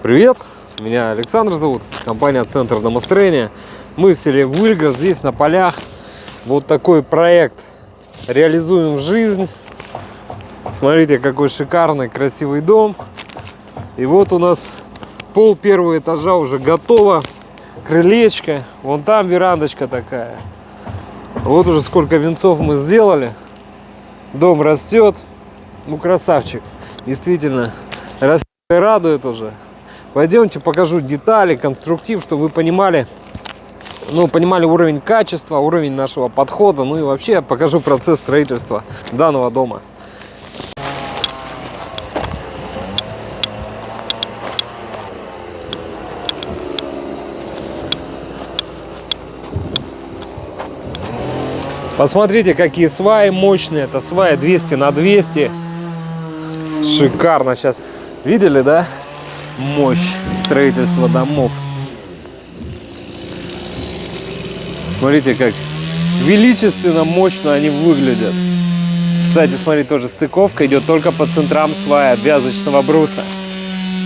Привет, меня Александр зовут, компания Центр домостроения. Мы в селе Выльга, здесь на полях. Вот такой проект реализуем в жизнь. Смотрите, какой шикарный, красивый дом. И вот у нас пол первого этажа уже готово. Крылечко, вон там верандочка такая. Вот уже сколько венцов мы сделали. Дом растет. Ну, красавчик. Действительно, растет и радует уже. Пойдемте покажу детали, конструктив, чтобы вы понимали, понимали уровень качества, уровень нашего подхода. Ну и вообще я покажу процесс строительства данного дома. Посмотрите, какие сваи мощные. Это сваи 200 на 200. Шикарно сейчас. Видели, да? Мощь строительства домов. Смотрите, как величественно, мощно они выглядят. Кстати, смотри, тоже стыковка идет только по центрам свая обвязочного бруса.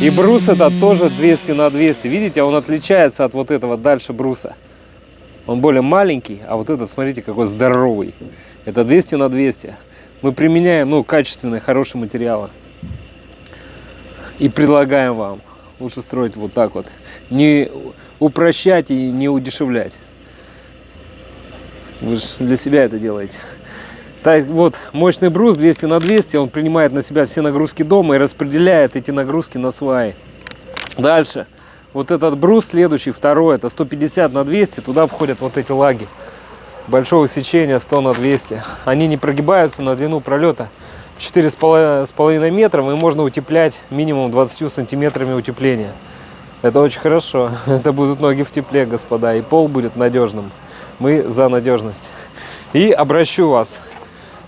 И брус это тоже 200 на 200. Видите, он отличается от вот этого дальше бруса. Он более маленький, а вот этот, смотрите, какой здоровый. Это 200 на 200. Мы применяем, качественные, хорошие материалы. И предлагаем вам лучше строить вот так вот. Не упрощать и не удешевлять. Вы же для себя это делаете. Так вот, мощный брус 200 на 200. Он принимает на себя все нагрузки дома и распределяет эти нагрузки на сваи. Дальше. Вот этот брус, следующий, второй, это 150 на 200. Туда входят вот эти лаги большого сечения 100 на 200. Они не прогибаются на длину пролета 4,5 метра. И можно утеплять минимум 20 сантиметрами утепления. Это очень хорошо. Это будут ноги в тепле, господа. И пол будет надежным. Мы за надежность. И обращу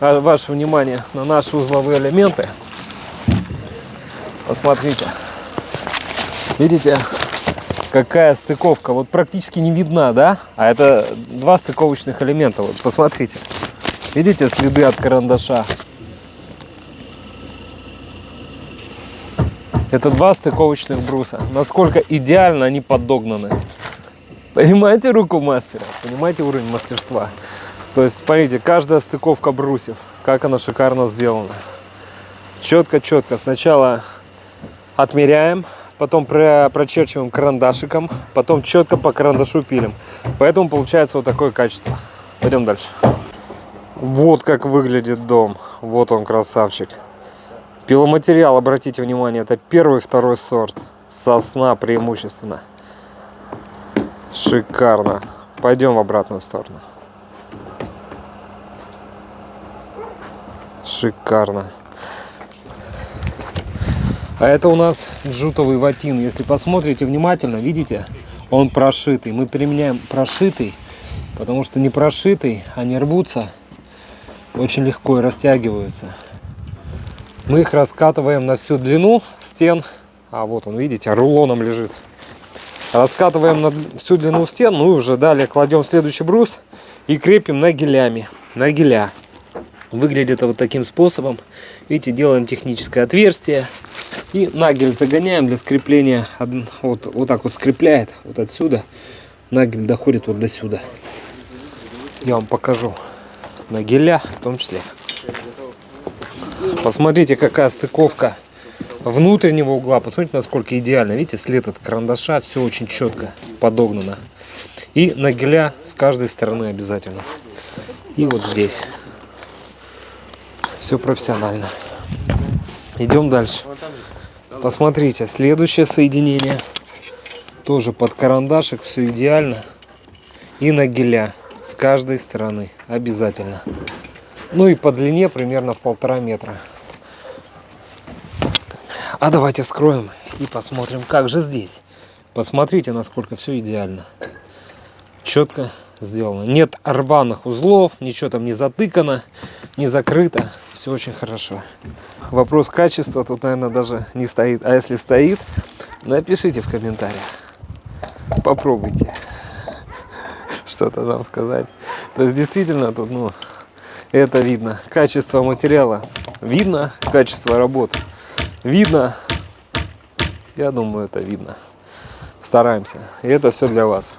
ваше внимание на наши узловые элементы. Посмотрите. Видите, какая стыковка? Вот практически не видна, да? А это два стыковочных элемента. Вот посмотрите. Видите следы от карандаша? Это два стыковочных бруса. Насколько идеально они подогнаны. Понимаете руку мастера? Понимаете уровень мастерства? То есть, смотрите, каждая стыковка брусьев, как она шикарно сделана. Четко-четко. Сначала отмеряем, потом прочерчиваем карандашиком, потом четко по карандашу пилим. Поэтому получается вот такое качество. Пойдем дальше. Вот как выглядит дом. Вот он, красавчик. Пиломатериал, обратите внимание, это первый и второй сорт. Сосна преимущественно. Шикарно. Пойдем в обратную сторону. Шикарно. А это у нас джутовый ватин. Если посмотрите внимательно, видите, он прошитый. Мы применяем прошитый, потому что не прошитый, они рвутся очень легко и растягиваются. Мы их раскатываем на всю длину стен. А вот он, видите, рулоном лежит. Раскатываем на всю длину стен. Ну и уже далее кладем следующий брус и крепим нагелями. Нагеля. Выглядит это вот таким способом. Видите, делаем техническое отверстие. И нагель загоняем для скрепления. Вот так вот скрепляет. Вот отсюда. Нагель доходит вот до сюда. Я вам покажу нагеля в том числе. Посмотрите, какая стыковка внутреннего угла. Посмотрите, насколько идеально. Видите, след от карандаша. Все очень четко подогнано. И нагеля с каждой стороны обязательно. И вот здесь. Все профессионально. Идем дальше. Посмотрите, следующее соединение. Тоже под карандашик. Все идеально. И нагеля с каждой стороны. Обязательно. Ну и по длине примерно в 1,5 метра. А давайте вскроем и посмотрим, как же здесь. Посмотрите, насколько все идеально. Четко сделано. Нет рваных узлов, ничего там не затыкано, не закрыто. Все очень хорошо. Вопрос качества тут, наверное, даже не стоит. А если стоит, напишите в комментариях. Попробуйте что-то нам сказать. То есть действительно тут, это видно. Качество материала видно, качество работы видно. Я думаю, это видно. Стараемся. И это все для вас.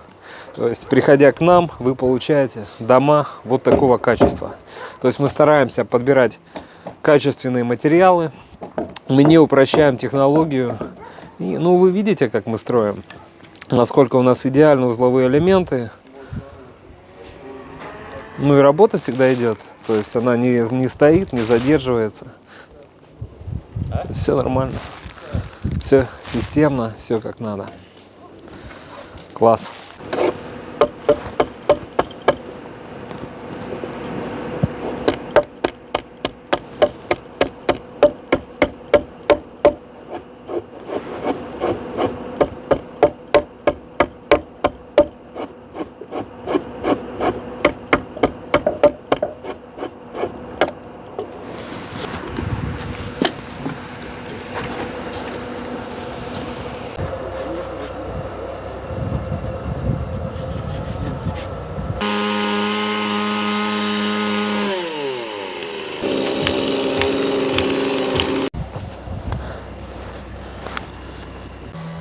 То есть, приходя к нам, вы получаете дома вот такого качества. То есть мы стараемся подбирать качественные материалы. Мы не упрощаем технологию. И, ну, вы видите, как мы строим. Насколько у нас идеальны узловые элементы. Ну и работа всегда идет. То есть она не стоит, не задерживается. Все нормально. Все системно, все как надо. Класс.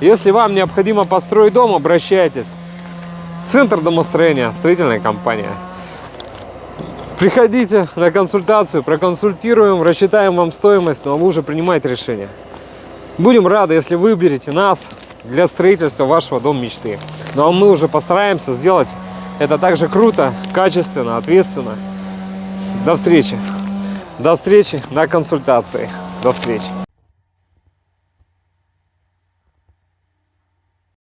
Если вам необходимо построить дом, обращайтесь. Центр домостроения, строительная компания. Приходите на консультацию, проконсультируем, рассчитаем вам стоимость, но вы уже принимаете решение. Будем рады, если выберете нас для строительства вашего дома мечты. Ну а мы уже постараемся сделать это также круто, качественно, ответственно. До встречи. До встречи на консультации. До встречи.